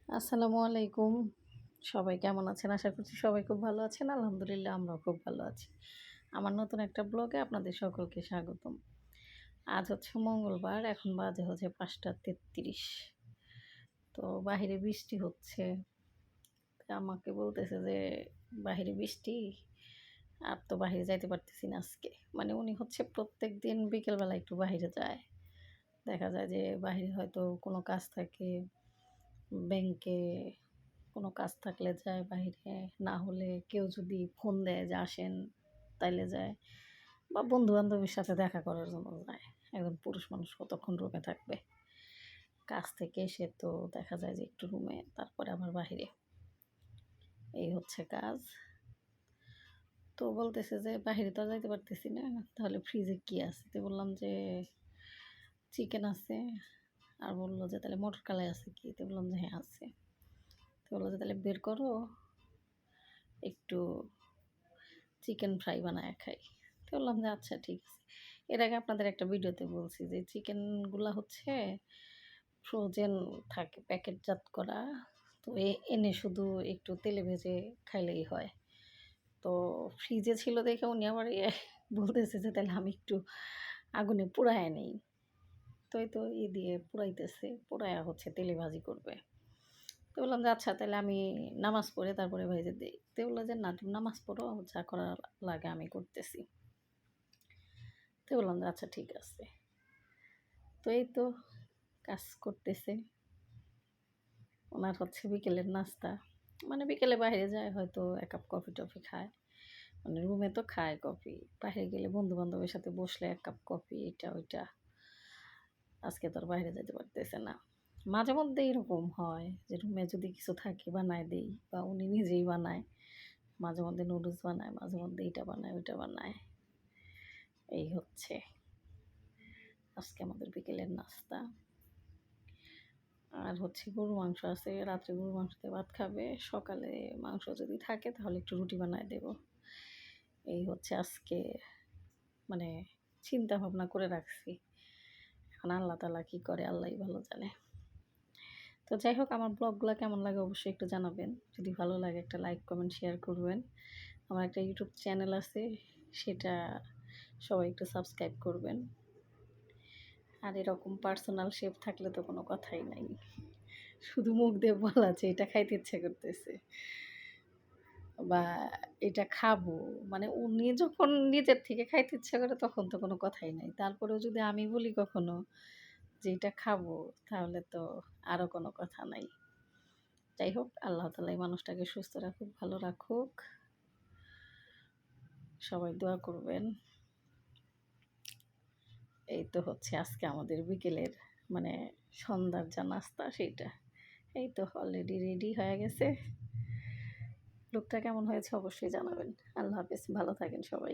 আসসালামু আলাইকুম। সবাই কেমন আছেন? আশা করছি সবাই খুব ভালো আছেন। আলহামদুলিল্লাহ আমরাও খুব ভালো আছি। আমার নতুন একটা ব্লগে আপনাদের সকলকে স্বাগতম। আজ হচ্ছে মঙ্গলবার, এখন বাজে হচ্ছে ৫টা ৩৩। তো বাহিরে বৃষ্টি হচ্ছে। তা আমাকে বলতেছে যে, "বাহিরে বৃষ্টি, আর তো বাহিরে যাইতে পারতেছি না আজকে।" মানে উনি হচ্ছে প্রত্যেকদিন বিকেলবেলা একটু বাহিরে যায়। দেখা যায় যে বাহিরে হয়তো কোনো কাজ থাকে, ব্যাংকে কোনো কাজ থাকলে যায় বাহিরে, না হলে কেউ যদি ফোন দেয় যে আসেন তাইলে যায়, বা বন্ধু-বান্ধবের সাথে দেখা করার জন্য যায়। একজন পুরুষ মানুষ কতক্ষণ রুমে থাকবে? কাজ থেকে এসে তো দেখা যায় যে একটু রুমে, তারপরে আবার বাহিরে। এই হচ্ছে কাজ। তো বলতেছে যে বাহিরে তো আর যাইতে পারতেছি না, তাহলে ফ্রিজে কি আছে? তো বললাম যে চিকেন আছে। আর বলল যে তাহলে মটর কালাই আছে কি? তো বললাম যে হ্যাঁ আছে। তো বললো যে তাহলে বের করো, একটু চিকেন ফ্রাই বানায় খাই। তো বললাম যে আচ্ছা ঠিক আছে। এর আগে আপনাদের একটা ভিডিওতে বলছি যে চিকেনগুলা হচ্ছে ফ্রোজেন থাকে, প্যাকেটজাত করা। তো এনে শুধু একটু তেলে ভেজে খাইলেই হয়। তো ফ্রিজে ছিল দেখে উনি আবার বলতেছে যে তাহলে আমি একটু আগুনে পুড়ায় নেই। তো এই তো দিয়ে পুড়াইতেছে, পুড়ায়া হচ্ছে তেলে ভাজি করবে। তো বললাম যে আচ্ছা তাহলে আমি নামাজ পড়ে তারপরে ভেজে দিই। তো বললো যে না তুমি নামাজ পড়ো, যা করার লাগে আমি করতেছি। তো বললাম যে আচ্ছা ঠিক আছে। তো এই তো কাজ করতেছে। ওনার হচ্ছে বিকেলের নাস্তা। মানে বিকেলে বাইরে যায়, হয়তো ১ কাপ কফি-টফি খায়। মানে রুমে তো খায় কফি। বাইরে গেলে বন্ধু-বান্ধবের সাথে বসলে ১ কাপ কফি, এটা ওইটা। আজকে তো আর বাইরে যেতে পারতেছে না। মাঝে মধ্যে এরকম হয় যে রুমে যদি কিছু থাকে বানায় দেই, বা উনি নিজেই বানায়। মাঝে মধ্যে নুডলস বানায়, মাঝে মধ্যে এইটা বানায়, ওইটা বানায়। এই হচ্ছে আজকে আমাদের বিকেলের নাস্তা। আর হচ্ছে গরুর মাংস আছে, রাত্রে গরুর মাংস দিয়ে ভাত খাবে। সকালে মাংস যদি থাকে তাহলে একটু রুটি বানায় দেব। এই হচ্ছে আজকে, মানে চিন্তা ভাবনা করে রাখছি। এখন আল্লাহ তাআলা কি করে আল্লাহই ভালো জানে। তো যাই হোক, আমার ব্লগগুলা কেমন লাগে অবশ্যই একটু জানাবেন। যদি ভালো লাগে একটা লাইক, কমেন্ট, শেয়ার করবেন। আমার একটা ইউটিউব চ্যানেল আছে, সেটা সবাই একটু সাবস্ক্রাইব করবেন। আর এরকম পার্সোনাল শেফ থাকলে তো কোনো কথাই নাই। শুধু মুখ দিয়ে বলা যে এটা খাইতে ইচ্ছে করতেছে বা এটা খাবো, মানে উনি যখন নিজের থেকে খাইতে ইচ্ছা করে তখন তো কোনো কথাই নাই। তারপরেও যদি আমি বলি কখনো যে এটা খাবো, তাহলে তো আরও কোনো কথা নাই। যাই হোক, আল্লাহ তাআলা এই মানুষটাকে সুস্থ রাখুক, ভালো রাখুক। সবাই দোয়া করবেন। এই তো হচ্ছে আজকে আমাদের বিকেলের, মানে সন্ধ্যার যা নাস্তা সেইটা। এই তো অলরেডি রেডি হয়ে গেছে। লুকটা কেমন হয়েছে অবশ্যই জানাবেন। আল্লাহ হাফেজ, ভালো থাকেন সবাই।